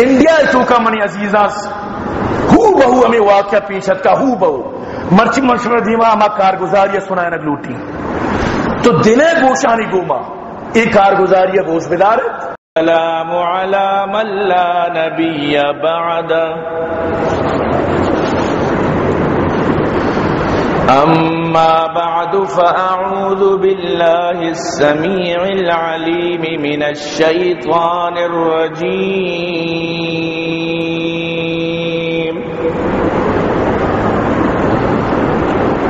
India تو کا منی عزیزاں ہو بہو ہمیں واقعہ پیچھت کا ہو بہو مرچی مشورہ دیما ہما کارگزاری سنائے نہ لوٹی تو دلے گوشانی گوما ایک کارگزاری گوش بدارت السلام علی من لا نبی بعد اما بعد فاعوذ باللہ السمیع العلیم من الشیطان الرجیم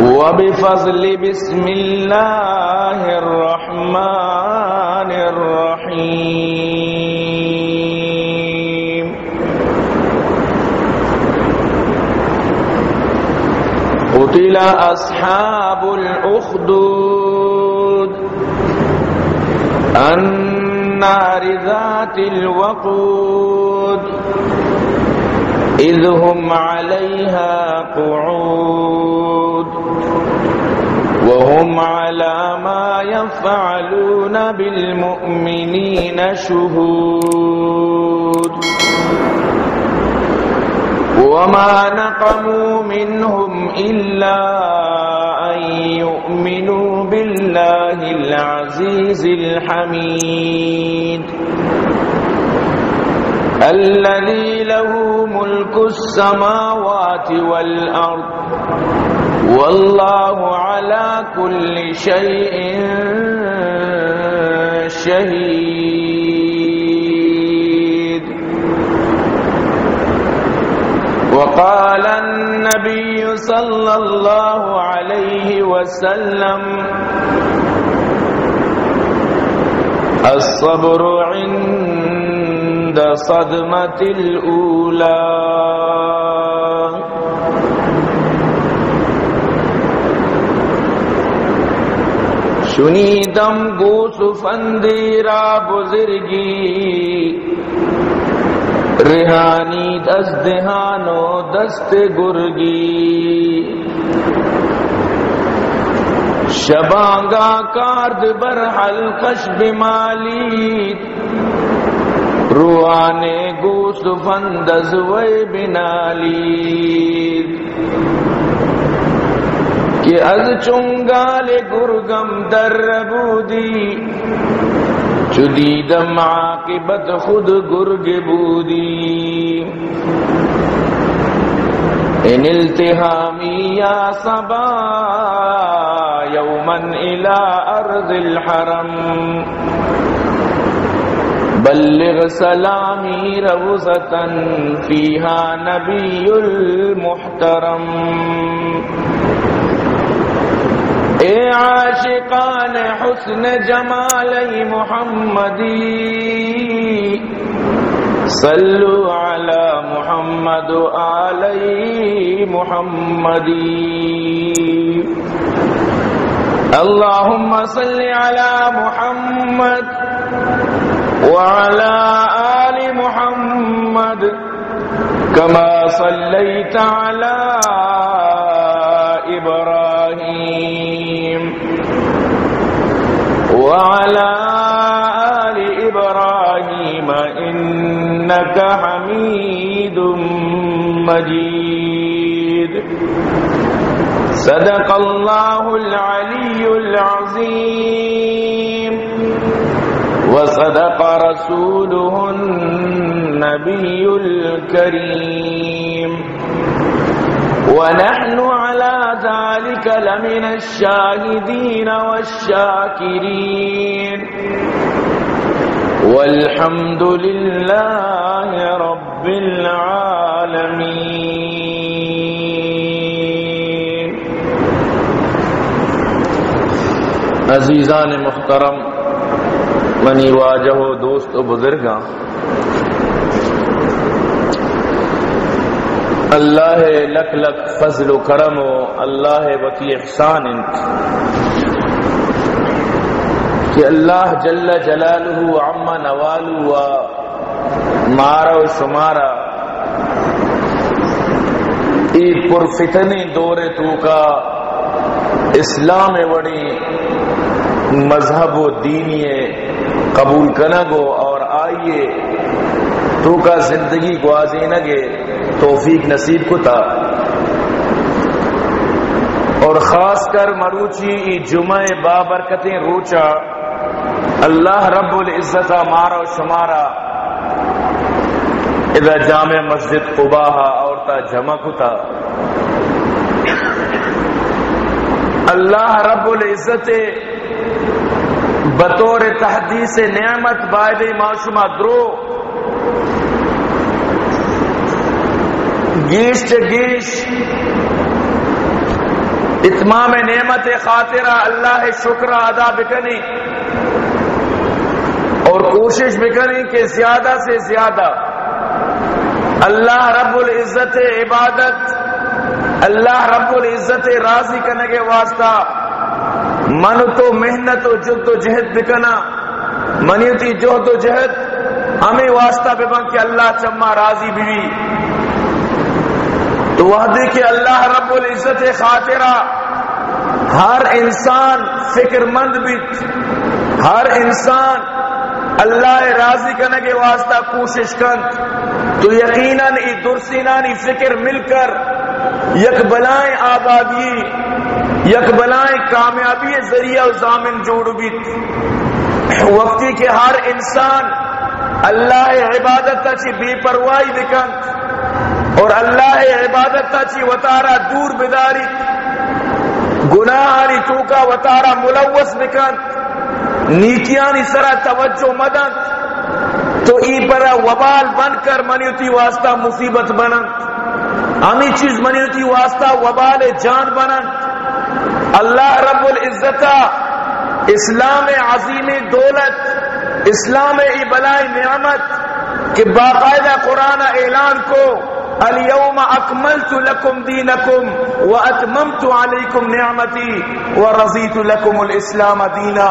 وبفضل بسم اللہ الرحمن الرحیم قتل اصحاب الاخدود النار ذات الوقود اذ هم عليها قعود وهم على ما يفعلون بالمؤمنين شهود وما نقموا منهم إلا أن يؤمنوا بالله العزيز الحميد الذي له ملك السماوات والأرض والله على كل شيء شهيد وقال النبي صلى الله عليه وسلم الصبر عند صدمة الأولى شنیدم گوس فندیرا بزرگی ریحانی دست دہانو دست گرگی شبانگا کارد برحل کش بمالی روحانے گوس فندز وی بنالی کہ از چنگال گرگم در بودی چدیدم عاقبت خود گرگ بودی ان التهامی یا صبا یوما الى ارض الحرم بلغ سلامی روضة فیہا نبی المحترم اے عاشقان حسن جمالی محمدی صلو علی محمد علی محمدی اللہم صل علی محمد وعلى آل محمد كما صليت على إبراهيم وعلى آل إبراهيم إنك حميد مجيد صدق الله العلي العظيم وصدق رسوله النبي الكريم ونحن على ذلك لمن الشاهدين والشاكرين والحمد لله رب العالمين. عزیزان محترم، منی واجہ و دوست و بزرگاں، اللہ لک لک فضل و کرم و اللہ وتی احسان انت کہ اللہ جل جلالہ عم نوالہ و مارا و شمارا ایک پر فتنی دور تو کا اسلام وڑی مذہب و دینی قبول کنگو اور آئیے تو کا زندگی گوازی نگے توفیق نصیب کو تا، اور خاص کر مروچی ای جمعہ بابرکتیں روچا اللہ رب العزت مارا و شمارا اذا جامع مسجد قباہا عورتا جمع کتا، اللہ رب العزت بطور تحدیث نعمت بائد معشومہ درو گیش گیش اتمام نعمت خاطرہ اللہ شکر ادا بکنی اور کوشش بکنی کہ زیادہ سے زیادہ اللہ رب العزت عبادت، اللہ رب العزت راضی کرنے کے واسطہ من تو محنت و جد و جہد بکنا، منیتی جہد و جہد ہمیں واسطہ بکن کہ اللہ چما راضی بھی تو وحدی کہ اللہ رب العزت خاطرہ ہر انسان فکر مند بھی، ہر انسان اللہ راضی کرنے کے واسطہ کوشش کن تو یقیناً ای درسینانی فکر مل کر یک بلائیں آبادی، یک بلائیں کامیابی ذریعہ و ضامن جوڑ بھی وقتی کہ ہر انسان اللہ عبادت تاچی بے پرواہی بکن اور اللہ عبادت تاچی وطارہ دور بداری گناہانی توکا وطارہ ملوث بکن نیکیانی سرا توجہ مدن تو ای پر وبال بن کر منیتی واسطہ مصیبت بنن، ہمیں چیز منیتی واسطہ وبال جان بنن۔ اللہ رب العزت اسلام عظیم دولت، اسلام ای بلائی نعمت کہ باقاعدہ قرآن اعلان کو اليوم اکملت لکم دینکم واتممت علیکم نعمتی ورضیت لکم الاسلام دینا۔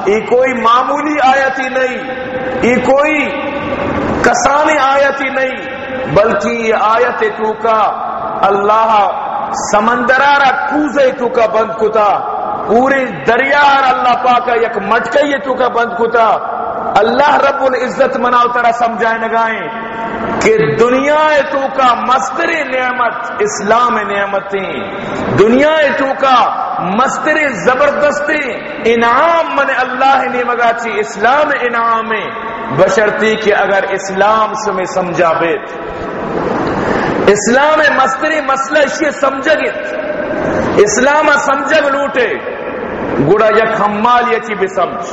یہ کوئی معمولی آیت ہی نہیں، یہ کوئی کسانی آیت ہی نہیں، بلکہ یہ آیت تو کا اللہ سمندرارا کوزے تو کا بند کتا، پورے دریا اللہ پاکا یک مٹکے تو کا بند کتا۔ اللہ رب العزت مناو ترہ سمجھائے نگائیں کہ دنیا تو کا مصدر نعمت اسلام نعمتیں، دنیا تو کا مصدر زبردست انعام من اللہ نے مگا چی اسلام انعام بشرطی کہ اگر اسلام سے سمجھا بیت اسلام مصدر مسئلہ اسے سمجھگت اسلام سمجھگ لوٹے گڑا یک حمال یچی بسمجھ،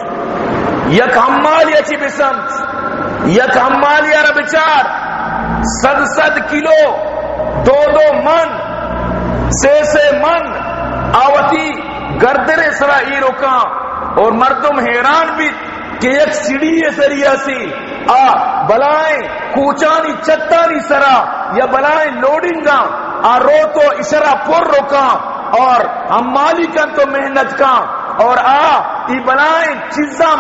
یک حمال یچی بسمجھ، یک حمال یا ربچار 100 کلو 2 من 6 من آوتی گردنے سرا ای رکا اور مردم حیران بھی کہ ایک سیڑھی ذریعہ سی بلائیں کوچانی چتانی سرا یا بلائیں لوڈنگا رو تو اشرا پر رکا اور ہم مالکن تو محنت کا اور ای بلائیں چیزاں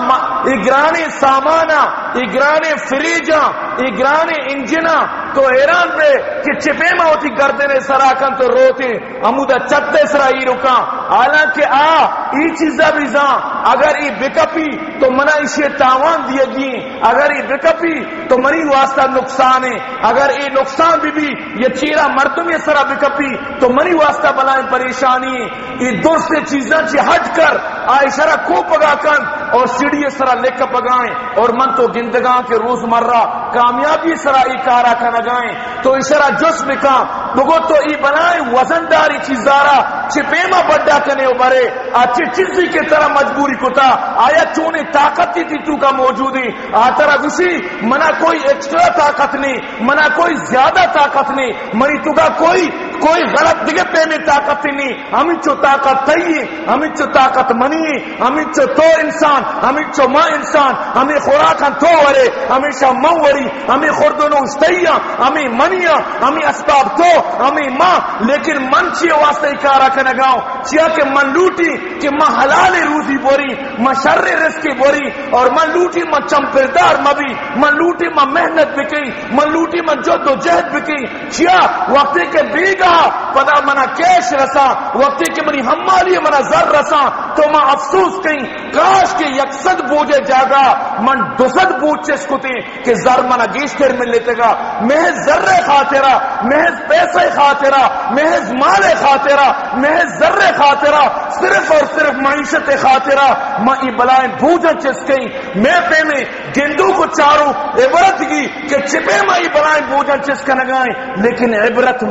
اگرانے سامانا اگرانے فریجاں اگرانے انجنا تو حیران پہ کہ چپے میں ہوتی گردنے سراکن تو روتے ہمودہ چتے سرا ای رکا حالانکہ ای چیزہ بھی زاں اگر ای بکپی تو منہ اسے تاوان دیا گی، اگر ای بکپی تو منی واسطہ نقصان ہے، اگر ای نقصان بھی یہ چیرہ مردم یہ سرا بکپی تو منی واسطہ بلائیں پریشانی ای درست چیزاں چی ہٹ کر اشارہ کو پگا کن اور سیڑھی سرا لکھ پگائیں اور من تو گندگاں کے روز مرہ کامیابی سرا ای کارا کا نگائیں تو اشارہ جسم کا بگو تو ای بنائیں وزنداری چیزارا چپیما بڑا کنے ابھرے اچھی چیزی کے طرح مجبوری کتا آیا چونے طاقت تھی تو کا موجودی آترہ گوشی منا کوئی ایکسٹرا طاقت نہیں، منا کوئی زیادہ طاقت نہیں، منی تو کا کوئی غلط دیگے پہ میں طاقت نہیں، ہمیں چو طاقت تھی، ہمیں چو طاقت منی، ہمیں چو تو انسان، ہمیں چو ماں انسان، ہمیں خوراکاں تو ورے ہمیشہ موری، ہمیں خوردنو اشتیاں، ہمیں منیاں، ہمیں اسباب تو ہمیں ماں، لیکن من چیئے واسطہ اکارا کنگاؤں چیئے کہ من لوٹی کہ من حلال روزی بوری، من شر رزقی بوری اور من لوٹی من چمپردار مبی، من لوٹی من محنت بکی، من لوٹی من جد و جہد بکی چیئے وقتی کہ بیگا پدا منا کیش رسا وقتی کہ منی حمالی منا زر رسا تو میں افسوس کہیں کاش کے یکسد بوجھے جاگا من دوسد بوجھ چسکتے کہ زر منا گیشتر مل لیتے گا. محض ذر خاطرہ، محض پیسے خاطرہ، محض مال خاطرہ، محض ذر خاطرہ، صرف اور صرف معیشت خاطرہ میں ای بلائیں بوجھن چسکیں. میں پہ میں گندو کو چاروں عبرت کی کہ چپے میں ای بلائیں بوجھن چسکنگائیں، لیکن عبرت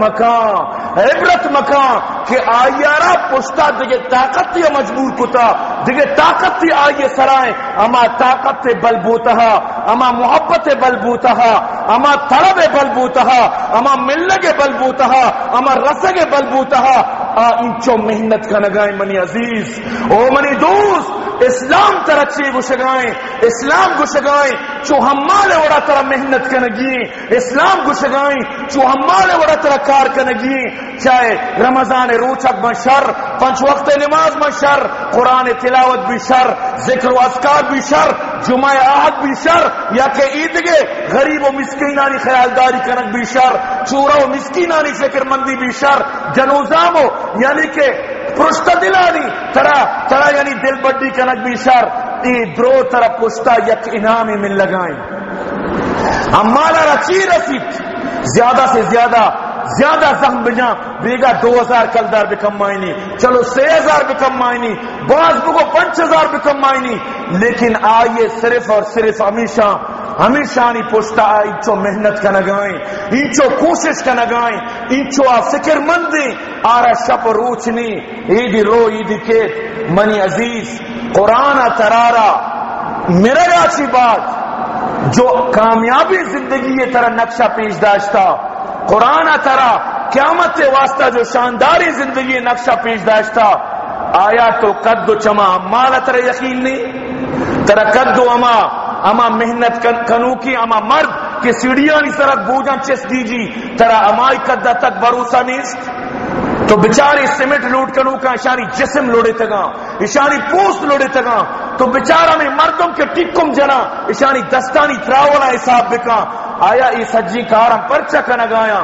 مکان کہ آئیارا پشتا دیگے طاقت تھی مجبور کتا، دیگے طاقت تھی آئیے سرائیں، اما طاقت تے بلبوتہا، اما محبت بلبوتہا، اما طلب بلبوتہا، اما ملگ بلبوتہا، اما رسگ بلبوتہا انچو محنت کا نگائیں. منی عزیز او منی دوست، اسلام ترچی گشگائیں، اسلام گشگائیں چو ہمالے وڑا ترہ محنت کنگیں، اسلام گشگائیں چو ہمالے وڑا ترہ کار کنگیں. چاہے رمضان روچک میں شر، 5 وقت نماز میں شر، قرآن تلاوت بھی شر، ذکر و اذکار بھی شر، جمعہ احد بھی شر، یا کہ عیدگے غریب و مسکینانی خیالداری کنک بھی شر، چورا و مسکینانی فکر مندی بھی شر، جنوزامو یعنی کہ پرشتہ دلانی ترا یعنی دل بڑی کنک بھی شر. ای درو طرح پشتا یک انعامی من لگائیں. ہمارا رچی رسید زیادہ سے زیادہ زخم بجاں بیگا 2000 کلدار بکم مائنی، چلو 6000 بکم مائنی، بعض بگو 5000 بکم مائنی، لیکن آئیے صرف اور صرف ہمیشہ نی پشتا انچو محنت کا نگائیں، انچو کوشش کا نگائیں، انچو فکر مندیں آرہ شپ روچنی عیدی رو عیدی کے. منی عزیز قرآن ترارا میرا اچھی بات جو کامیابی زندگی یہ طرح نقشہ پیش داشتا، قرآن ترا قیامت واسطہ جو شانداری زندگی نقشہ پیش داشتا، آیا تو قد و چما مالا ترہ یقین نہیں، ترہ قد و اما محنت کنو کی اما مرد کہ سیڑھیاں نہیں سرک بوجھن چس دیجی ترہ امائی قدہ تک بروسہ نیست. تو بچاری سیمنٹ لوٹ کنو کا اشاری جسم لوڑے تگا، اشاری پوست لوڑے تگا، تو بچارہ میں مردم کے ٹکم جنا اشاری دستانی تراولا حساب بکا. آیا اس حجی کارم پرچہ کا نگایا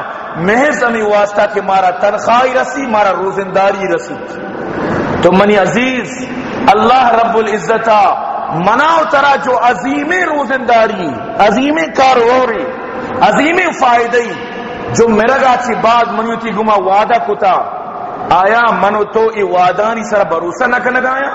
محض ہمیں واسطہ کہ مارا تنخواہی رسی، مارا روزنداری رسی. تو منی عزیز اللہ رب العزتہ مناو ترا جو عظیم روزنداری، عظیم کاروری، عظیم فائدئی جو میرا گاچی بعد منو تی گما وعدہ کتا، آیا منو تو ای وعدانی سر بروسہ نہ کنگایا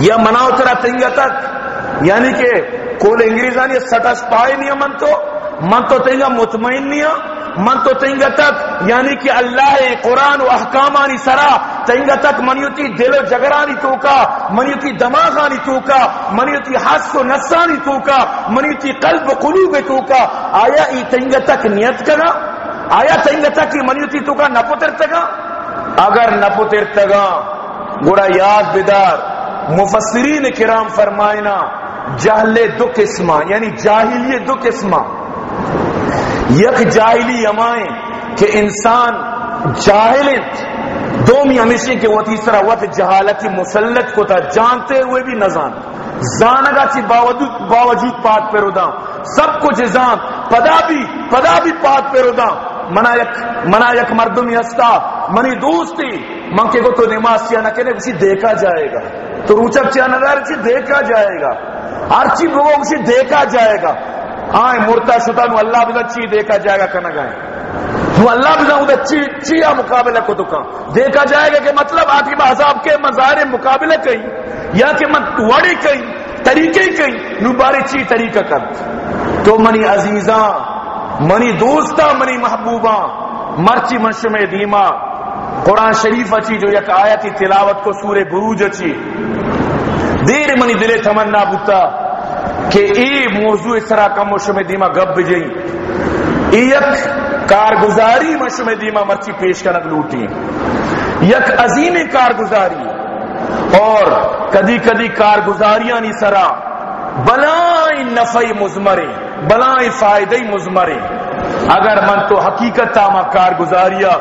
یا مناو ترا تنگا تک یعنی کہ کول انگریزانی سٹس پائے نہیں من تو تنگا مطمئن نہیں، من تو تنگا تک یعنی کہ اللہ قرآن و احکامانی سرا تنگا تک منیوتی دل و جگرانی توکا، منیوتی دماغانی توکا، منیوتی حس و نسانی توکا، منیوتی قلب و قلوب توکا. آیا ای تنگا تک نیت کنا؟ آیا تنگا تک منیوتی توکا نپتر تگا؟ اگر نپتر تگا گوڑا یاد بدار مفسرین کرام فرمائنا جہل دو قسمہ یعنی جاہلی دو قسمہ. یک جاہلی امائیں کہ انسان جاہلت دومی ہمیشہ کہ وہ تیسرا وقت جہالتی مسلط کو تھا جانتے ہوئے بھی نہ زانگا چی باوجود پات پہ ردا سب کچھ جان پدا بھی پات پہ ردا. منا یک مردمی ہستا منی دوستی من کے کو تو نماز چیا نہ کہنے کسی دیکھا جائے گا، تو روچک چیا نہ کسی دیکھا جائے گا، ہر چیز لوگوں کسی دیکھا جائے گا. آئیں مرتا شتا نو اللہ بدا چی دیکھا جائے گا کنا گائیں نو اللہ بدا ادھا چیا مقابلہ کو تو دیکھا جائے گا کہ مطلب آتی با حساب کے مظاہر مقابلہ کہیں یا کہ وڑی کہیں طریقے کہیں نو باری چی طریقہ کر. تو منی عزیزاں، منی دوستا، منی محبوباں، مرچی منشم دیما قرآن شریف اچھی جو یک آیتی تلاوت کو سورہ بروج اچھی دیر منی دل تمنا بوتا کہ ای موضوع اس طرح کا مشم دیما گب بجئی یک کارگزاری مشم دیما مرچی پیش کنک لوٹی، یک عظیم کارگزاری اور کدی کارگزاریاں نی سرا بلائی نفعی مزمرے بلائی فائدہی مزمرے. اگر من تو حقیقت ما کارگزاریا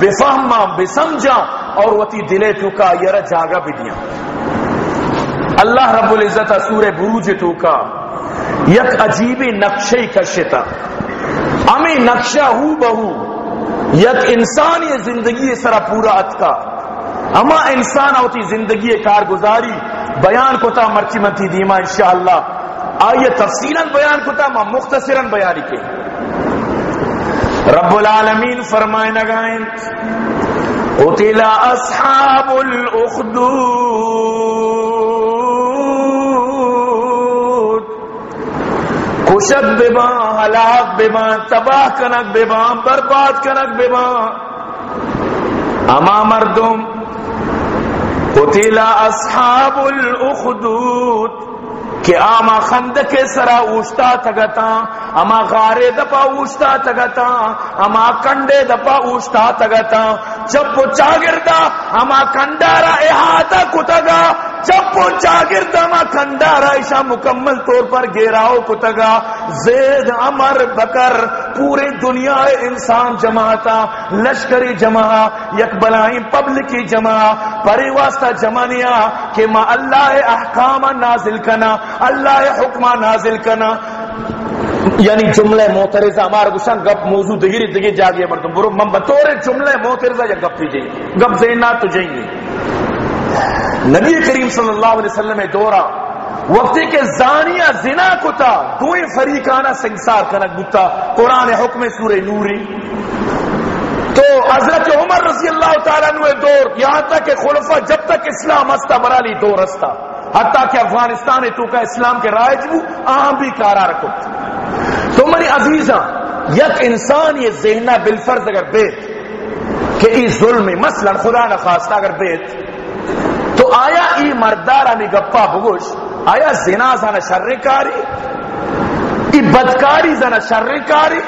بفہما بسمجھا اور وتی دلے تو کا یرا جاگا بھی دیا. اللہ رب العزت سورہ بروج تو کا یک عجیب نقشے کشتا، ہمیں نقشہ ہو بہو یک انسانی زندگی سرا پورا اتکا اما انسان ہوتی زندگی کارگزاری بیان کتا مرچی منتی دیما انشاءاللہ آئیے تفصیلا بیان کتا ما مختصرا بیانی کے رب العالمین فرمائے نگائیں قتل اصحاب الاخدود کشت ببا ہلاک ببا تباہ کنک ببا برباد کنک ببا اما مردم قتل اصحاب الاخدود کہ آما خندق سرا اوشتا تگتا اما غارے دپا اوشتا تگتا اما کنڈے دپا اوشتا تگتا چپ چاگردہ اما کنڈارا احاطہ کتگا چپ چاگردہ اما کنڈارا ایشا مکمل طور پر گیراؤ کتگا زید عمر بکر پورے دنیا انسان جماعتا لشکری جماع یک بلائیں پبلکی جماع پری واسطہ جمانیا کہ ما اللہ احکام نازل کنا اللہ حکمہ نازل کنا یعنی جملہ معترضہ ہمارا گشان گپ موضوع دگی جاگیا مردم برو من بطور جملہ معترضہ یا گپ پی جائیں گپ زینات تو جائیں گے نبی کریم صلی اللہ علیہ وسلم دورہ وقتی کے زانیہ زنا کتا دوئیں فریقانہ سنگسار کنک بتا قرآن حکم سورہ نوری تو حضرت عمر رضی اللہ تعالیٰ عنہ دور یہاں تک کہ خلفہ جب تک اسلام ہستا برالی دور ہستا حتیٰ کہ افغانستان تو کا اسلام کے رائج وہ آہم بھی کارا رکھو تو منی عزیزہ یک انسان یہ ذہنہ بالفرض اگر بیت کہ ای ظلم مثلا خدا نخواستہ اگر بیت تو آیا ای مردارہ میں گپا بگوش آیا زنا زنا شر کاری ای بدکاری زنا شر کاری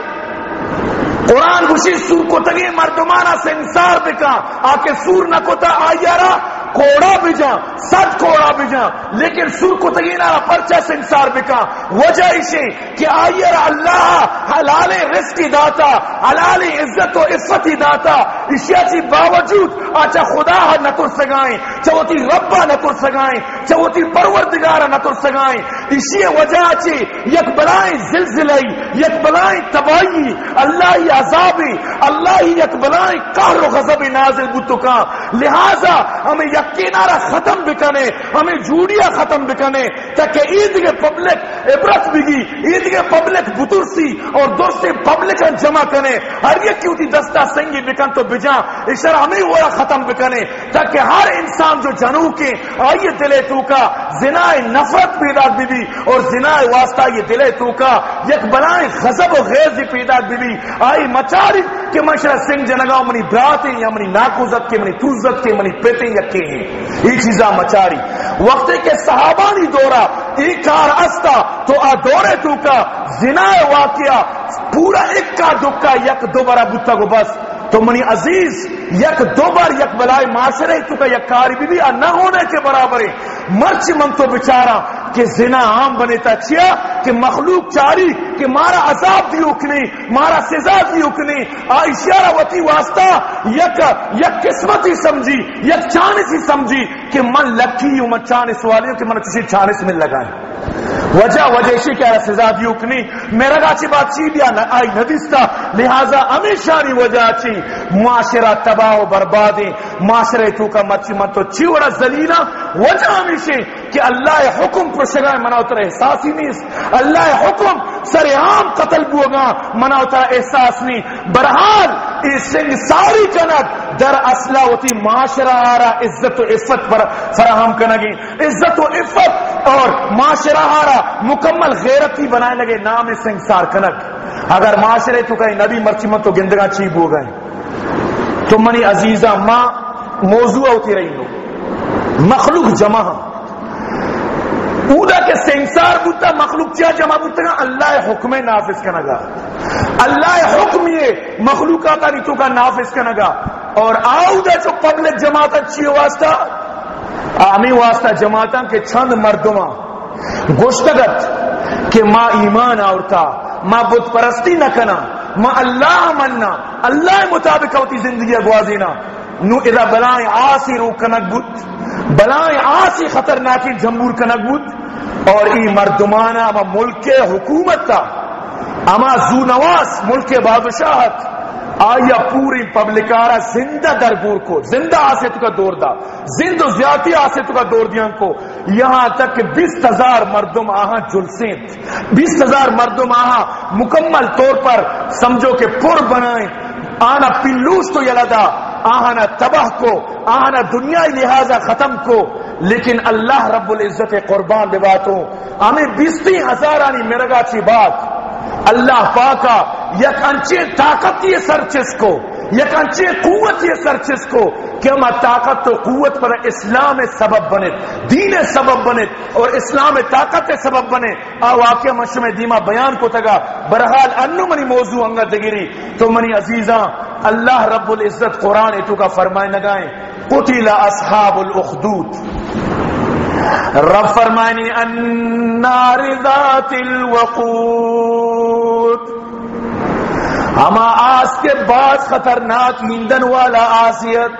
قرآن گوشی سور کو تگی مردمانہ سے انصار بکا آکے سور نہ کو تا آیارا کوڑا بھی جا سچ کوڑا بھی جا لیکن سور کو تگینا پرچہ سے انصار بکا وجہ اسے کہ آئیر اللہ حلال رزقی داتا حلال عزت و عفتی داتا اشیاء چی باوجود آچا خدا نہ تر سگائیں چوتی ربا نہ تر سگائیں چوتی پروردگارہ نہ تر سگائیں اسی وجہ چی یک بلائیں زلزلئی یک بلائیں تباہی اللہ ہی عذابی اللہ ہی یک بلائیں قہر و غضب نازل بتکا لہذا ہمیں یقینارہ ختم بکنے ہمیں جھوڑیاں ختم بکنے تاکہ عید کے پبلک عبرت بگی عید کے پبلک بطرسی اور دوستے پبلک جمع کنے ہر یہ کیوں تھی دستہ سنگی بکن تو بجا اشارہ ہمیں وہ ختم بکنے تاکہ ہر انسان جو جنو کے آئیے دلے تو کا زنائے نفرت پیدا بھی اور زنائے واسطہ یہ دلے تو کا یک بلائیں غضب و غیظ پیدا بھی آئی مچاری کہ مشرہ سنگ جنگاؤ منی براتے یا منی ناکوزت کے منی توزت کے منی پیتے یا کے ہیں یہ چیزاں مچاری وقت کے صحابانی دورہ ایک کار استا تو آ دورے تو کا زنائے واقعہ پورا ایک کا دکا یک دو برا بتا کو بس تو منی عزیز یک دو بار یک بلائے معاشرے تو کا یک کاری بھی نہ ہونے کے برابر ہے مرچ من تو بچارا کہ زنا عام بنے تا چیا کہ مخلوق چاری کہ مارا عذاب بھی اکنے مارا سزا بھی اکنے اشارہ وتی واسطہ یک قسمتی سمجھی یک چانس ہی سمجھی کہ من لکی ہوں من چانس والی کہ من کسی چانس میں لگائیں وجہ اسی کیا سزا بھی اکنے میرا گاچی بات چی دیا آئی ندیستا لہذا ہمیشہ نہیں وجہ چی معاشرہ تباہ و بربادیں معاشرے تو کا مرچی من تو چی وڑا زلیلہ وجہ ہمیشہ کہ اللہ حکم پر شگائے مناو تر احساس ہی نہیں اللہ حکم سر عام قتل بوگا مناو تر احساس نہیں برحال اس سنگ ساری کنک در اصلہ ہوتی معاشرہ آرہ عزت و عفت پر فراہم کنگی عزت و عفت اور معاشرہ آرہ مکمل غیرتی بنائے لگے نام سنگ سار کنک اگر معاشرے تو کہیں نبی مرچی من تو گندگاں چیب ہو گئے تو منی عزیزہ ماں موضوع ہوتی رہی ہو مخلوق جمع اودا کے سنگسار بوتا مخلوق چیا جمع بوتا گا اللہ حکم نافذ کنگا اللہ حکم یہ مخلوقات آنی تو کا نافذ کنگا اور آؤدا جو پبلک جماعتا چی واسطہ آمی واسطہ جماعتا کہ چند مردمہ گوشتگت کہ ما ایمان آورتا ما بت پرستی نہ کنا ما اللہ مننا اللہ مطابق ہوتی زندگی اگوازینا نو اذا بلائیں آسی رو کنک بود بلائیں آسی خطرناکی جمہور کنک بود اور ای مردمانا اما ملک حکومت تا اما زو نواس ملک بادشاہت آیا پوری پبلکارا زندہ درگور کو زندہ آسے تو کا دور دا زندہ زیادتی آسے تو کا دور دیاں کو یہاں تک کہ 20,000 مردم آہاں جلسیں 20,000 مردم آہاں مکمل طور پر سمجھو کہ پر بنائیں آنا پلوس تو یلدا آہانا تباہ کو آہانا دنیا لہذا ختم کو لیکن اللہ رب العزت قربان دے باتوں ہمیں 20,000 آنی مرگا چی بات اللہ پاکا یک انچے طاقت یہ سرچس کو یک انچے قوت یہ سرچس کو کہ ہم طاقت تو قوت پر اسلام سبب بنے دین سبب بنے اور اسلام طاقت سبب بنے واقعہ مشم دیما بیان کو تگا برحال انو منی موضوع انگا دگیری تو منی عزیزاں اللہ رب العزت قرآن اتو کا فرمائے نگائیں قتل اصحاب الاخدود رب فرمائنی النار ذات الوقود ہما آس کے بعد خطرناک ایندھن والا آسیت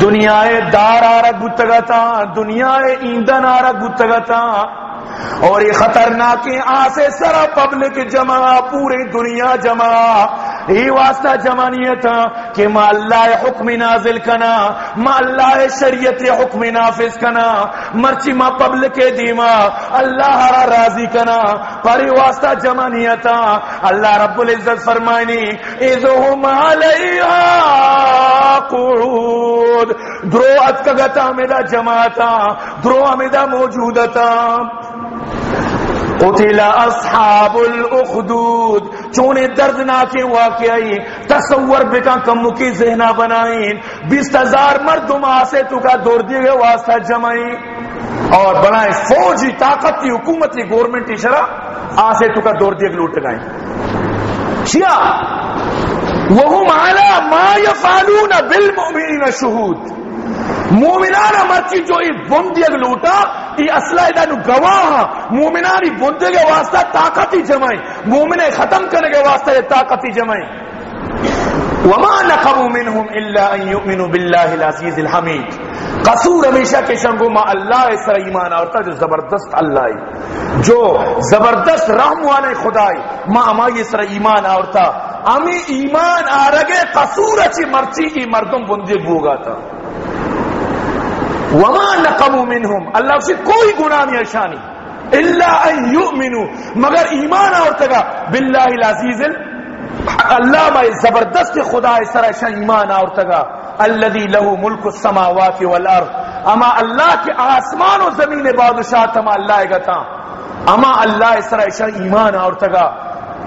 دنیا دار آرہ گتگتا دنیا ایندھن آرہ گتگتا اور یہ خطرناک آسے سرا پبلک جمع پورے دنیا جمع یہ واسطہ جمع نہیں تھا کہ ما اللہ حکم نازل کنا ما اللہ شریعت حکم نافذ کنا مرچی ما پبلک دیما اللہ را راضی کنا پر یہ واسطہ جمع نہیں تھا اللہ رب العزت فرمائنی اذہم علیہا قعود درو اتکگتا میدا جماعتا درو میدا موجودتا قتل اصحاب الاخدود چونے دردناکیں واقعی تصور بکا کمو کی ذہنہ بنائیں 20,000 مردم آسے تو کا دور دیے گئے واسطہ جمعیں اور بنائیں فوجی طاقتی حکومتی گورنمنٹی شرح آسے تو کا دور دیے گئے لوٹ گئیں شیعہ وہم علی ما یفعلون بالمؤمنین شہود مومنانا مرچی جو ای بندیگ لوٹا ای اسلحہ دانو گواہ مومنانی بندے کے واسطہ طاقتی جمعیں مومنے ختم کرنے کے واسطہ یہ طاقتی جمعیں وما نقموا منهم الا ان يؤمنوا بالله العزيز الحميد قصور ہمیشہ کے شنگو ما اللہ سر ایمان آورتا جو زبردست اللہ ہے جو زبردست رحم والے خدای ما اما یہ سر ایمان آورتا امی ایمان آرگے قصور اچھی مرچی کی مردم بندے بوگا تھا وما نقموا منهم اللہ سے کوئی گناہ نہیں شانی الا ان یؤمنوا مگر ایمان آورتا باللہ العزیز اللہ میں زبردست خدا اس طرح ایمان آورتا الذی له ملک السماوات والارض اما اللہ کے آسمان و زمین بادشاہ تما اللہ گتا اما اللہ اس طرح ایمان آورتا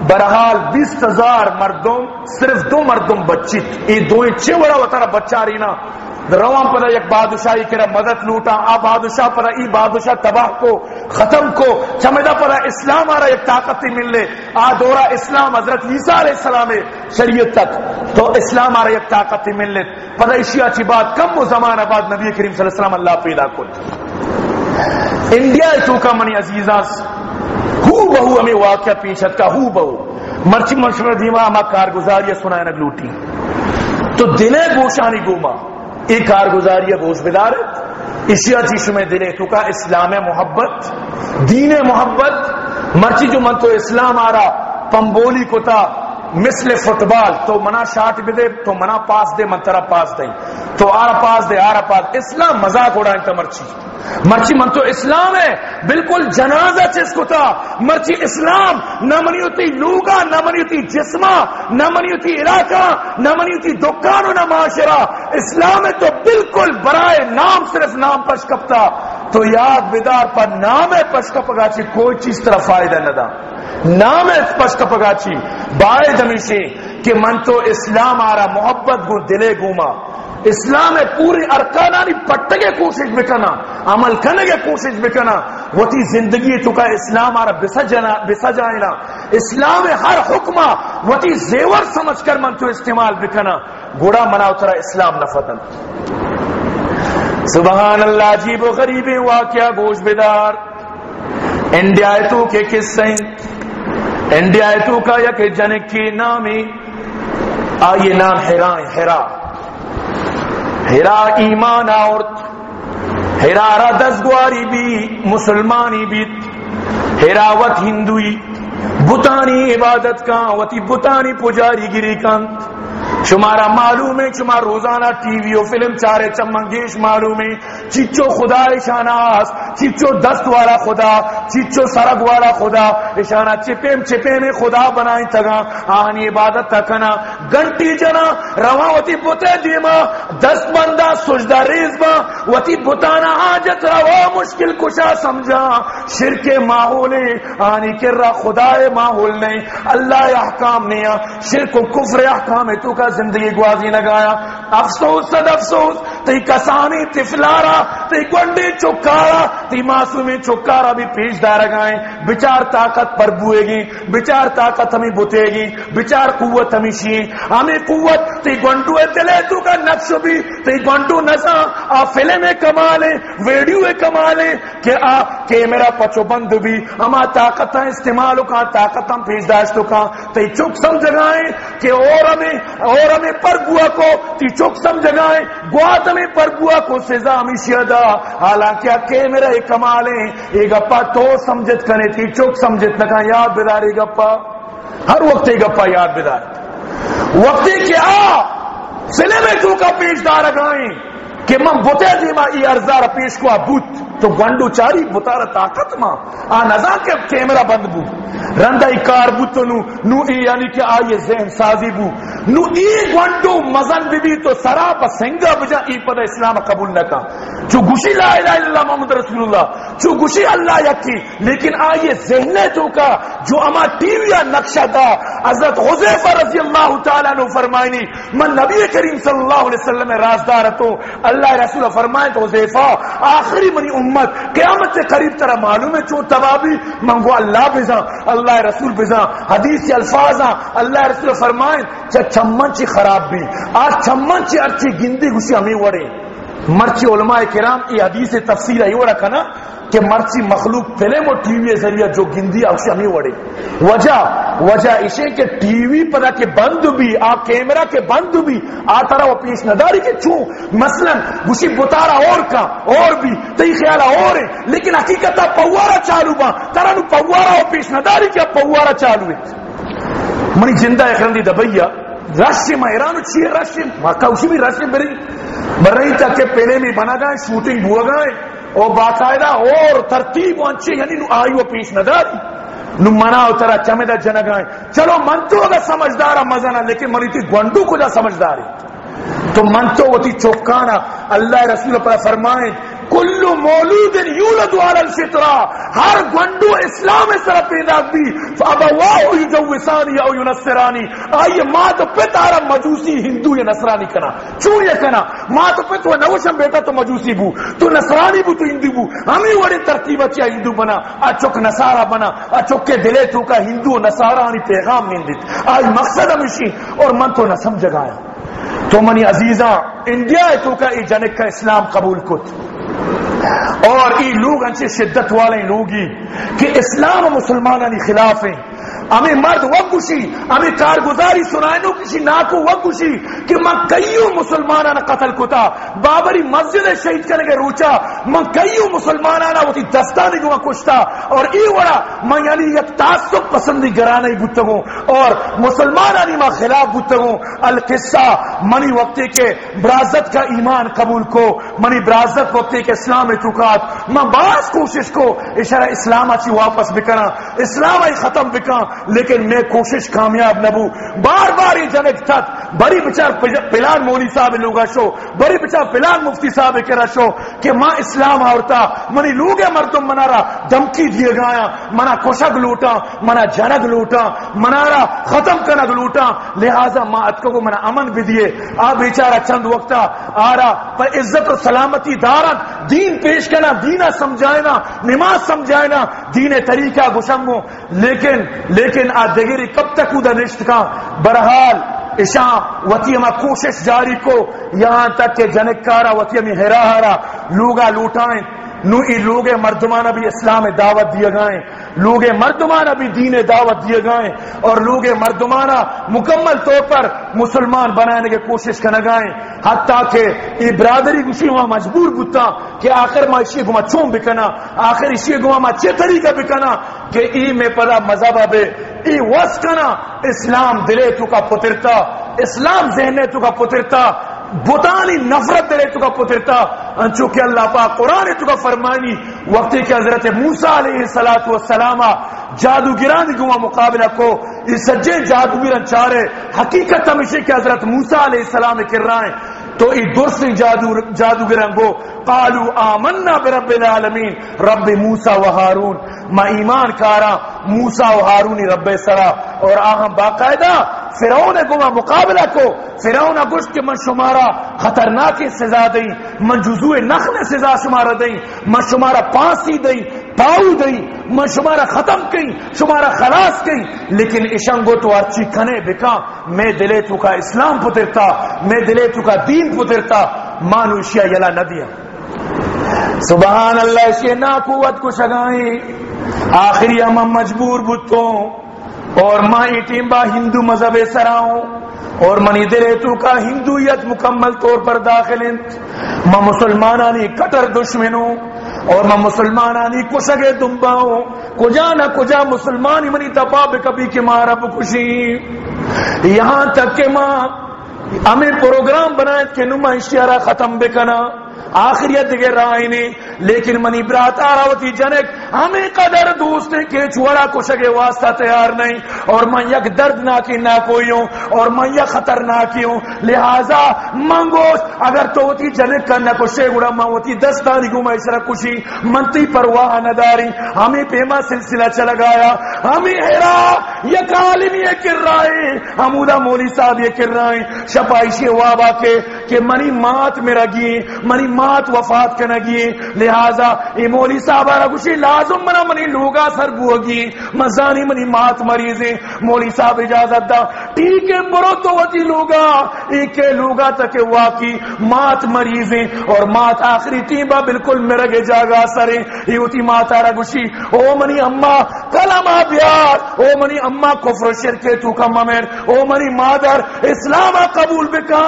برحال 20,000 مردم صرف 2 مردم بچیت یہ دو چوڑا وطارا بچہ رینا روان پر ایک بادشاہی کرا مدد لوٹا آ بادشاہ پر ای بادشاہ تباہ کو ختم کو چمدہ پر اسلام آ رہا ایک طاقتی مل لے آ دورہ اسلام حضرت عیسیٰ علیہ السلام شریعت تک تو اسلام آ رہا ایک طاقتی مل لے پر ایشیا چی بات کم و زمانہ بعد نبی کریم صلی اللہ علیہ وسلم اللہ پیدا کل انڈیا تو کا منی عزیزاں ہو بہو ہمیں واقعہ پیشت کا ہو بہو مرچی مشورہ دیما ہما کارگزاری سنائے نگ لوٹی تو دلے گوشانی گوما ایک کارگزاری گوش بدارت اسی چیز میں دلے تو کا اسلام محبت دین محبت مرچی جو من تو اسلام آ رہا پمبولی کو تا مثل فٹبال تو منا شاٹ بھی دے تو منا پاس دے من ترا پاس دیں تو آرا پاس دے آرا پاس اسلام مذاق اڑائیں تا مرچی من تو اسلام ہے بالکل جنازہ چس کو تھا مرچی اسلام نہ منی ہوتی لوگا نہ منی ہوتی جسمہ نہ منی ہوتی علاقہ نہ منی ہوتی دکان و نہ معاشرہ اسلام ہے تو بالکل برائے نام صرف نام پشکپتا تو یاد بیدار پر نام پشکپگا چی کوئی چیز طرح فائدہ نہ دا نام پشکپگا چی باعد ہمیشہ کہ من تو اسلام آ رہا محبت گو دلے گوما اسلام ہے پوری ارکانانی پٹنے کے کوشش بکنا عمل کرنے کے کوشش بکنا وہ تی زندگی تو کا اسلام آ رہا بسا جائنا اسلام ہے ہر حکمہ وہ تی زیور سمجھ کر من تو استعمال بکنا گوڑا منا اترا اسلام نفتن سبحان اللہ عجیب و غریب واقعہ گوش بیدار انڈیا تو کے قصے انڈیا تو کا یک جنک کی نامی آئیے نام ہیرا ایمان عورت ہیرا را دزگواری بھی مسلمانی بھی ہیراوت ہندوئی بتانی عبادت کا وتی بتانی پجاری گری کانت شمارا معلوم ہے شما روزانہ ٹی وی و فلم چارے چمنگیش معلوم ہے چچو خدا اشاناس چچو دست والا خدا چچو سرگ والا خدا اشانہ چپے میں خدا بنائی تگا آنی عبادت تکنا گھنٹی جنا رواوتی بوتے دیما دست بندہ سجدہ ریز با وتی بتانا حاجت روا مشکل کشا سمجھا شرک ماحول آنی کر رہا خدا ماحول نہیں اللہ احکام نہیں شرک و کفر احکام ہے تو کا زندگی گوازی نگایا افسوس صد افسوس تی کسانی تفلارا تی گنڈی چکارا تی معصومی چکارا بھی پیش دار گائیں بچار طاقت پر بوئے گی بچار طاقت ہمیں بتے گی بچار قوت ہمیں شیئیں ہمیں قوت تی گنڈو دلے تو کا نقش بھی تی گنڈو نسا آ فلم کمالے ویڈیو کمالے کہ آ کیمرہ پچو بند بھی ہما طاقت استعمالوں کا طاقت ہم پیش داشتوں کا تی چک سمجھگائیں کہ اور ہمیں پر گوا کو تی چک سمجھگائیں گوات ہمیں پر گوا کو سزا ہمیں شیدہ حالانکہ کیمرہ کمالے ایک گپا تو سمجھت کرنے تی چک سمجھت لگا یاد بدار ایک گپا ہر وقت ایک گپا یاد بدار وقتی کہ سلے میں تو کا پیش دار گائیں کہ من بوتے دیما ای ارزار پیش کو بوت تو گنڈو چاری بوتارا طاقت ما نظام کے کیمرہ بند بو رندہ ای کار بوتو نو ای یعنی کہ آئیے ذہن سازی بو نو ای گنڈو مزن بھی تو سرا پا سنگا بجا ای پدا اسلام قبول نکا چو گوشی لا الہ الا اللہ محمد رسول اللہ چو گوشی اللہ یکی لیکن آئیے ذہن تو کا جو اما ٹی وی نقشہ دا حضرت حذیفہ رضی اللہ تعالیٰ نے فرمائنی من نبی کریم صلی اللہ علیہ وسلم رازدار تو اللہ رسول فرمائے تو حذیفہ آخری منی امت قیامت سے قریب طرح معلوم ہے چون تبابی منگو اللہ بزا اللہ رسول بزا حدیث کے الفاظ اللہ رسول فرمائے چمن چی خراب بھی آج چمن چی ارچی گندی گوشی ہمیں وڑے مرچی علماء کرام یہ حدیث تفسیر ہے وہ رکھا نا کہ مرچی مخلوق فلم اور ٹی وی ذریعہ جو گندی اسے ہمیں وڑے وجہ اسے کہ ٹی وی پدا کے بند بھی کیمرہ کے بند بھی طرح وہ پیش نداری کے چون مثلا گوشی بتارا اور بھی تی خیال اور ہے لیکن حقیقت پوارا چالو با طرح نو پوارا و پیش نداری کیا پوارا چالو ہے منی زندہ اخرندی دبیا رشم ایرانو چیئے رشم مکاوشی بھی رشم برئی تک کہ پہلے میں بنا گئے شوٹنگ ہوا گئے اور باقاعدہ اور ترتیب وانچے یعنی نو آئی و پیش نداری نو منا اترا چمیدہ جنگائیں چلو من تو اگر سمجھدارا مزہ نہ لیکن منی تی گونڈو کو جا سمجھداری تو من تو وہ تی چوکانا اللہ رسول پر فرمائیں کل مولود یولد علی الفطرہ ہر گنڈو اسلام سر پیدا بھی فابواہ یجوسانی او ینصرانی آئیے ماں تو پتارا مجوسی ہندو یا نصرانی کنا چون یہ کنا ماں تو پتو نوشم بیٹا تو مجوسی بو تو نصرانی بو تو ہندو بو ہمیں وڑے ترتیب اچھا ہندو بنا اچھک نصارہ بنا اچھک کے دلے تو کا ہندو نصارانی پیغام نیندت آج مقصد ہمیشی اور من تو نہ سمجھ گایا تو منی عزیزاں انڈیا تو کا ای جنک کا اسلام قبول کت اور ای لوگ انچے شدت والے لوگی کہ اسلام مسلمانانی خلاف ہیں ہمیں مرد وگوشی ہمیں کارگزاری سنائنو کسی ناکو وگوشی کہ من کئیوں مسلمانانا قتل کتا بابری مسجد شہید کرنے کے روچا من کئیوں مسلمانانا وہ تی دستانی کو کشتا اور ای وڑا من یعنی یک تعصب پسندی گرانے بتگوں اور مسلمانانی ما خلاف بتگوں القصہ منی وقتی کے برازت کا ایمان قبول کو منی برازت وقتی کے اسلام چکات من باز کوشش کو اشارہ اسلام اچھی واپس بکنا اسلام ای ختم بکنا لیکن میں کوشش کامیاب نبو بار بار یہ جنگ تھت بڑی بچار پلان مولی صاحب لوگا شو بڑی بچار پلان مفتی صاحب کرا شو کہ ماں اسلام آورتا منی لوگے مردم منارا دمکی دیے گایا منا کوشک لوٹا منا جنگ لوٹا منارا ختم کنگ لوٹا لہذا ماں اتکو کو منا امن بھی دیے آپ بیچارہ چند وقتا آرا پر عزت و سلامتی دارت دین پیش کرنا دینہ سمجھائنا نماز سمجھائنا دین طریقہ گشنگو لیکن آدھگیری کب تک ادھا نشت کا برحال اشاں وطی ہما کوشش جاری کو یہاں تک کہ جنکارا وطی ہمیں ہرا لوگا لوٹائیں نو ای لوگ مردمان بھی اسلام دعوت دیے گئے، لوگ مردمان بھی دین دعوت دیے گئے، اور لوگ مردمان مکمل طور پر مسلمان بنانے کی کوشش کرنے گئے، حتیٰ کہ ای برادری گوشی وہاں مجبور بتا کہ آخر ما اسی گما چون بکنا، آخر اسی گما ما چے طریقہ بکنا کہ ای میں پدا مذہب بے ای وس کنا اسلام دلے تو کا پترتا، اسلام ذہنے تو کا پترتا، بتانی نفرت دلے تو کا پترتا، انچو کہ اللہ پاک قرآن تو کا فرمانی وقتی کہ حضرت موسیٰ علیہ السلام جادوگران گوا مقابلہ کو اس سجے جادوگران چارے حقیقت ہمیشہ کہ حضرت موسیٰ علیہ السلام کر رہا ہے تو ای درست جادوگران کو قالوا آمنا برب العالمین رب موسیٰ و ہارون، ما ایمان کارا موسیٰ و ہارونی رب سرا، اور آہم باقاعدہ فرعون کو مقابلہ کو فرعون گوشت کے من شمارا خطرناک سزا دیں، من جزوء نخل سزا شمارا دیں، من شمارا پانسی دیں، پاؤ دیں، من شمارا ختم کیں، شمارا خلاص کیں، لیکن اشنگو تو ارچی کھنے بکا میں دلے تو کا اسلام پترتا، میں دلے تو کا دین پترتا، مانو اشیاء یلا نہ دیا۔ سبحان اللہ، اشیاء نا قوت کو شگائیں، آخری ہم مجبور بتوں اور ماں ٹیم با ہندو مذہب سراؤں اور منی دلے تو کا ہندویت مکمل طور پر داخل ہیں، میں مسلمانانی کٹر دشمنوں اور میں مسلمانانی کشگے دنباؤں، کجا نہ کجا مسلمانی منی تپاب کبھی کے ماں رب خوشی، یہاں تک کہ ماں ہمیں پروگرام بنائے کہ نما اشیارہ ختم بکنا آخریت دیگے رائے نہیں، لیکن منی برات آراوتی جنک ہمیں قدر دوست ہیں کہ چوڑا کشگے واسطہ تیار نہیں، اور میں یک دردناکی نہ کوئی ہوں اور میں یک خطرناکی ہوں، لہذا منگوش اگر تو ہوتی جنک کا نہ کشے گڑا میں ہوتی دستانی کو میں اشرا کشی منتی پرواہ نداری، ہمیں پیما سلسلہ چلا گایا، ہمیں ہیرا یک عالم یہ کر رہے حمودہ مولی صاحب یہ کر رہے شپائشی وابا کے کہ منی مات میرا گی، منی مات وفات کنگی، لہذا ای مولی صاحب آرہ کچھ لازم منی لوگا سر بوگی مزانی منی مات مریضیں، مولی صاحب اجازت دا ٹھیک ہے برو تو وطی لوگا ایک لوگا تک واقعی مات مریضیں اور مات آخری تیبا بالکل مرگے جاگا سریں، یہ ہوتی مات آرہ گوشی او منی اممہ کلمہ بیار، او منی اممہ کفر شرکے تو کم امیر، او منی مادر اسلام قبول بکا،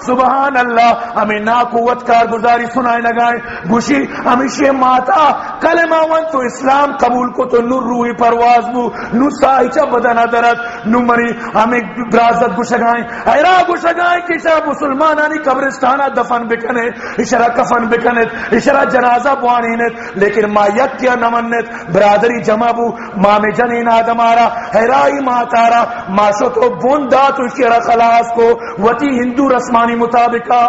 سبحان اللہ، ہمیں ناقوت کارگزاری سنائے نگائیں، گوشی ہمیشہ ماتا کلمہ ون تو اسلام قبول کو تو نور روحی پرواز بو، نو سائچہ بدن درد، نو منی ہمیں برازت گوشگائیں، ایرا گوشگائیں کہ شاہ مسلمانانی قبرستانہ دفن بکنے، اشارہ کفن بکنے، اشارہ جنازہ بوانینت، لیکن ما یک کیا نمنت برادری جمع بو، ما میں جنین آدم آرہ، ایرائی ماتارہ، ما شو تو بندہ تو اشارہ خلاص کو، وطی ہندو رسمانی مطابقہ،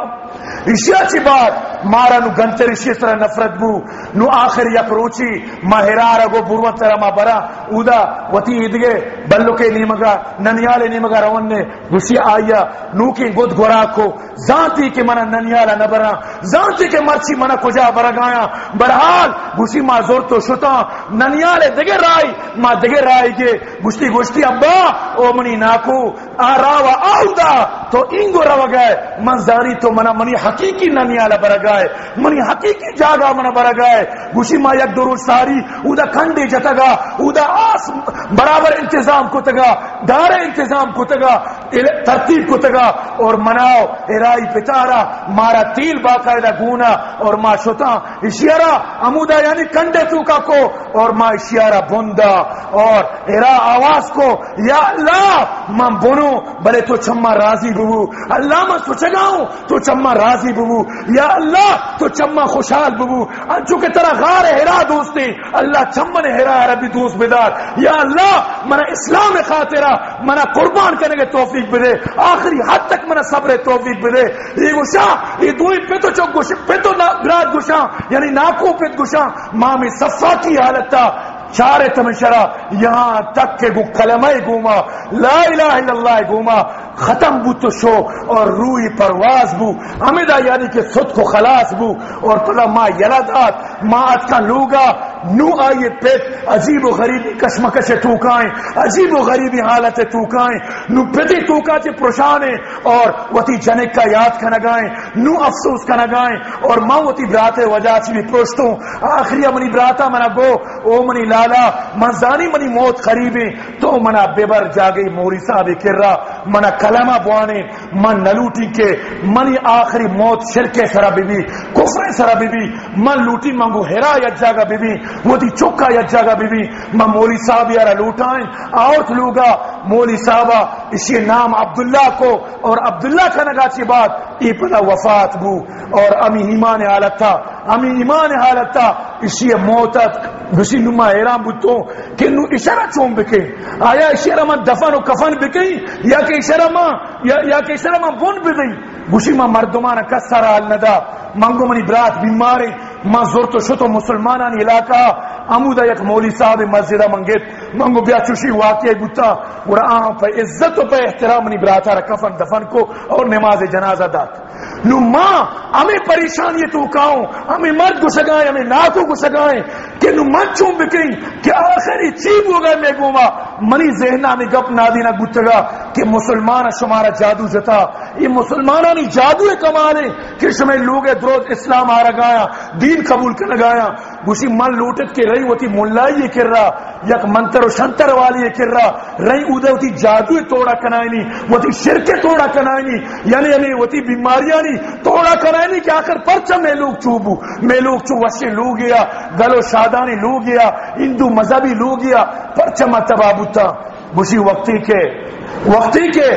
اشیاء چی بات مارا نو گنتر اشیاء طرح نفرت بو، نو آخر یک روچی ماہرارا گو بروت طرح ما برا اودا وطی ادگے بلو کے نیمگا ننیال نیمگا رونے گوشی آیا نو کی گود گورا کو زانتی کے منا ننیالا نبرا، زانتی کے مرچی منا کجا برگایا، برحال گوشی ما زور تو شتا ننیال دگے رائی ما دگے رائی گے، گوشتی ابا او منی ناکو آراوا آودا تو انگو رو گئے، من زاری تو منی حقیقی ننیالا برگائے، منی حقیقی جاگا منا برگائے، گوشی ما یک درو ساری اودا کھنڈی جتگا، اودا آس برابر انتظام کو تگا، دار انتظام کو تگا، ترتیب کو تگا، اور مناؤ ارائی پتارا مارا تیل باقاعدہ گونا اور ما شتا اشیارہ امودا یعنی کنڈے توکا کو، اور ما اشیارہ بندہ اور ارا آواز کو، یا اللہ من بنو بلے تو چمہ راضی بو، اللہ من سچگاؤں تو چمہ راضی بو، یا اللہ تو چمہ خوشحال بو، انچو کہ ترہ غار ہرا دوستی اللہ چمن ہرا عربی دوست بدار، یا اللہ منا اسلام خاطرہ منا قربان کرنے کے توفیق بدے، آخری حد تک منا صبر توفیق بدے، یہ گوشا یہ دوئی پیتو چک گوشا پیتو براد گوشا یعنی ناکو پیت گوشا مامی صفا کی حالت تا چارے تمشرا یہاں تک کہ گو کلمہ گوما لا الہ الا اللہ گوما ختم بو تو شو اور روئی پرواز بو امیدہ یعنی کہ خود کو خلاص بو، اور پدا ما یلدات ما اتکا لوگا نو آئیے پیت عجیب و غریبی کشمکش توکائیں، عجیب و غریبی حالت توکائیں، نو پیتی توکا چے پروشانے اور وتی جنک کا یاد کا نگائیں، نو افسوس کا نگائیں، اور ماں وتی براتے وجہ چی بھی پروشتوں آخری منی براتا منا گو او منی لالا منزانی منی موت قریبی تو منا بیبر جاگئی موری صاحب کر رہا منا کلمہ بوانے من نلوٹی کے منی آخری موت شرک سرا بی بی کفر سرا بی بی من لوٹی منگو ہرا یک جاگا بی بی وتی چکا یک جاگا بی بی من مولی صاحب یارا لوٹائیں آورت لوگا مولی صاحبہ اسی نام عبداللہ کو اور عبداللہ کا نگا چی بات ای پتا وفات بو اور امی ایمان حالت تھا امی ایمان حالت تھا اسی موتت گسی نما حیران بودتوں کہ نو اشارہ چون بکیں آیا اشارہ من دفن و کفن بکیں یا کہ اشارہ من بون بدیں گوشی ما مردمان کسر حال ندا منگو منی برات بیمارے ما زورت و شتو مسلمانان علاقہ امودہ یک مولی صاحب مسجدہ منگت منگو بیا چوشی واقعی بوتا اور آہاں پہ عزت و پہ احترام منی براتا را کفن دفن کو اور نماز جنازہ دات نو ماں ہمیں پریشانی تو کاؤں ہمیں مرد کو سگائیں ہمیں ناکو کو سگائیں کہ نو من چون بکیں کہ آخری چیب ہو گئے میں گوما منی ذہنہ میں گپ نادینہ گتگا کہ مسلمان شمارا جادو جتا یہ مسلمانانی جادو کمالے کہ شمیں لوگ درود اسلام آ رگایا دین قبول کر لگایا گوشی من لوٹت کے رہی ہوتی ملائی یہ کر رہا یک منتر و شنتر والی یہ کر رہا رہی ادھے ہوتی جادو توڑا کنائنی ہوتی شرک توڑا کنائنی یعنی ہمیں ہوتی بیماریاں نہیں توڑا کنائنی کہ آخر پرچہ میں لوگ چوبو میں لوگ چو وشے لو گیا گلو شادانی لو گیا ہندو مذہبی لو گیا پرچہ متبا بوتا گوشی وقتی کے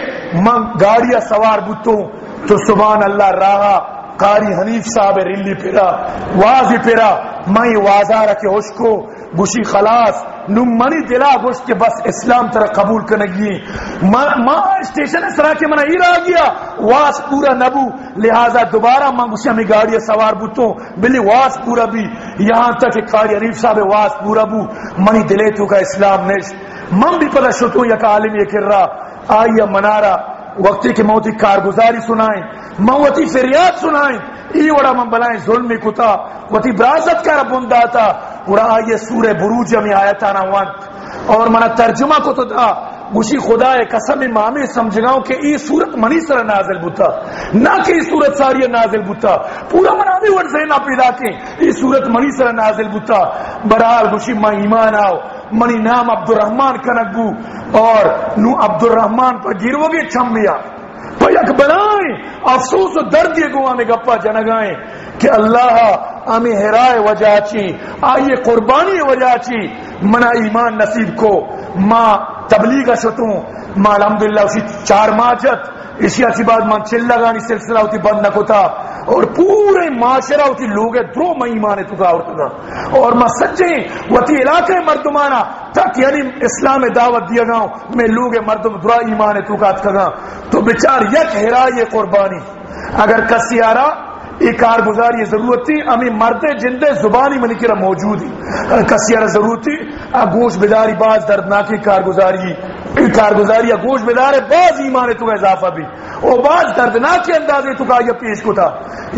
من گاڑیاں سوار بوتوں تو سبحان اللہ راہا قاری حنیف صاحب ریلی پیرا واضی پیرا مائی وازارہ کے ہوشکو گوشی خلاص نو منی دلا گوشت کے بس اسلام ترہ قبول کرنگی ماں اسٹیشن اس طرح کے منہ ہی رہا گیا واس پورا نبو لہذا دوبارہ ماں گوشی ہمیں گاڑی سوار بوتوں بلی واس پورا بھی یہاں تک کہ قاری حنیف صاحب واس پورا بو منی دلے تو کا اسلام نش من بھی پتہ شتوں یک عالم یہ کر رہا آئیہ منارہ وقتی کے موتی کارگزاری سنائیں موتی فریاد سنائیں ای وڑا من بلائیں ظلمی کتا وتی برازت کا رب داتا وڑا آئیے سورہ بروج میں آیتانا وانت اور منا ترجمہ کو تو دا گوشی خدا قسم مامی سمجھگاؤں کہ ای صورت منی سر نازل بوتا نہ کہ ای صورت ساری نازل بوتا پورا منامی ورد زینہ پیدا کی ای صورت منی سر نازل بوتا برحال گوشی ما ایمان آؤ منی نام عبد الرحمن کنگو اور نو عبد الرحمن پر گیرو گے چھمیا پر یک بلائیں افسوس و درد یہ گوانے گپا جنگائیں کہ اللہ ہمیں ہرائے وجہ چی آئیے قربانی وجہ چی منا ایمان نصیب کو ماں تبلیغ شتوں ماں الحمدللہ اسی 4 ماہ جت اسی اچھی بات ماں چل لگانی سلسلہ ہوتی بند نہ کتا اور پورے معاشرہ ہوتی لوگ درو میں ایمان تو کا اور ماں سچے وتی علاقے مردمانا تک یعنی اسلام دعوت دیا گاؤں میں لوگ مردم درا ایمان تو کا تکا تو بچار یک ہرائے قربانی اگر کسی آرہ ایک کارگزاری ضرورت تھی ہمیں مرتے جندے زبانی منی کرا موجود ہی کسی آرہ ضرورت تھی گوش بداری باز دردناکی کارگزاری گوش بدارے باز ایمان تو کا اضافہ بھی اور باز دردناکی اندازے تو کا یہ پیش کو تھا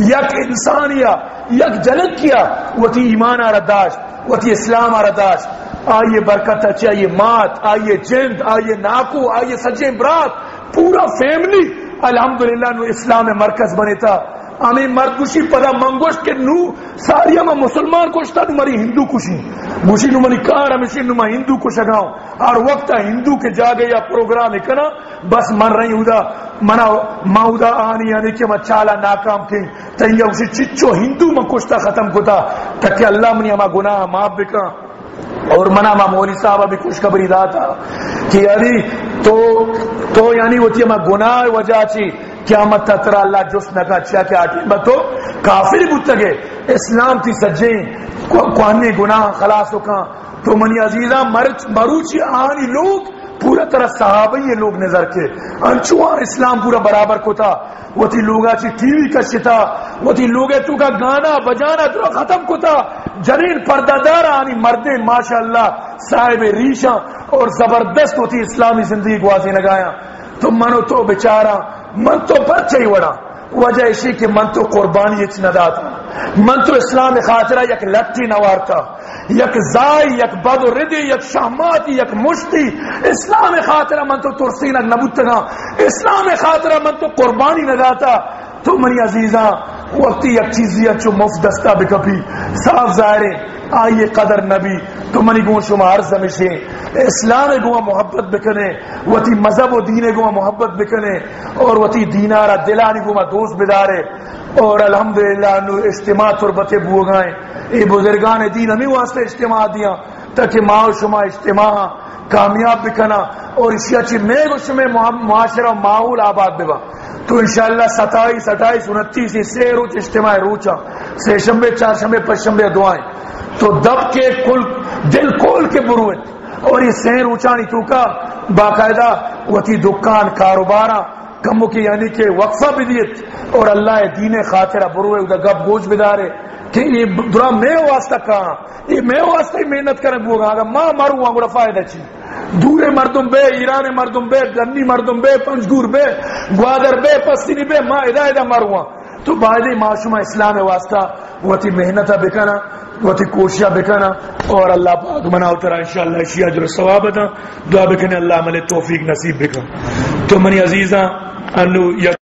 یک انسانیہ یک جنک کیا وہ تھی ایمان آرہ داشت وہ تھی اسلام آرہ داشت آئیے برکت چاہیے مات آئیے جند آئیے ناکو آئیے سجے برات پورا فیملی الحمدللہ نو اسلام مرکز بنے تھا ہمیں مرد کشی پدا منگوشت کے نو ساری ہمیں مسلمان کشتا نو مری ہندو کشی گوشی نو منی کار ہمیشی نو میں ہندو کشگاؤں اور وقتا ہندو کے جا گیا پروگرام کنا بس من رہی ہوں دا منا ماؤدا آنی یعنی کہ میں چالا ناکام کی تینگا اسی چچو ہندو میں کشتا ختم کتا تاکہ اللہ منی ہما گناہ معاف بکا اور منا ما مولی صاحبہ بھی خوشخبری داتا کہ یعنی تو یعنی وہ تھی ہما گناہ وجہ چی قیامت تترا اللہ جس نکا چیا کہ آٹی بتو کافر بتگے اسلام تھی سجیں کوانی گناہ خلاص ہوکاں تو منی عزیزہ مروچی آنی لوگ پورا طرح صحابی لوگ نظر کے انچوان اسلام پورا برابر کو تھا وہ تھی لوگا چی ٹی وی کا شتا وہ تھی لوگے تو کا گانا بجانا تو ختم کو تھا جنین پردادار آنی مردیں ماشاءاللہ صاحب ریشاں اور زبردست ہوتی اسلامی زندگی گوازی نگایا تو منو تو بچارا من تو بچے ہی وڑا وجہ اسی کہ من تو قربانی اچ نہ داتا من تو اسلام خاطرہ یک لٹی نوارتا، یک زائی، یک بد و ردی، یک شہماتی، یک مشتی. اسلام خاطرہ من تو ترسی نک نبوتگا، اسلام خاطرہ من تو قربانی نداتا. تو منی عزیزاں وقتی یک چیزی اچھو مفت دستا بکپی صاف ظاہریں آئیے قدر نبی. تو منی گون شما عرض ہمیشہ اسلام گوہ محبت بکنے، وتی مذہب و دین گوہ محبت بکنے، اور وتی دینارہ دلانی گوہ دوست بدارے. اور الحمدللہ انو اجتماع تربت بو گائیں. اے بزرگان دین ہمیں واسطے اجتماع دیا تاکہ ماں و شما اجتماع کامیاب بکنا، اور اسی اچھی میں گوش میں معاشرہ ماحول آباد ببا. تو انشاءاللہ 27 28 29 سے روچ اجتماع روچا، سے شنبے چار شنبے پنج شنبے دعائیں. تو دب کے کل دل کھول کے بروت، اور یہ سین روچانی تو کا باقاعدہ وتی دکان کاروبارہ کمو کی یعنی کہ وقفہ بھی دیت، اور اللہ دین خاطرہ بروے ادھا گب گوش بدارے کہ یہ درہ میں واسطہ کہاں، یہ میں واسطہ ہی محنت کرنے بوگا. اگر ماں ماروں گا فائدہ چی دورے مردم بے، ایران مردم بے، دنی مردم بے، پنجگور بے، گوادر بے، پستینی بے، ماں ادھا ماروں. تو بعدی معاشمہ اسلام واسطہ وتی محنتہ بکنا، وتی کوششہ بکنا، اور اللہ پاک مناو ترہ انشاءاللہ اشیاء جر ثواب دا دعا بکنے اللہ عمل توفیق نصیب بکن. تو منی عزیزاں انو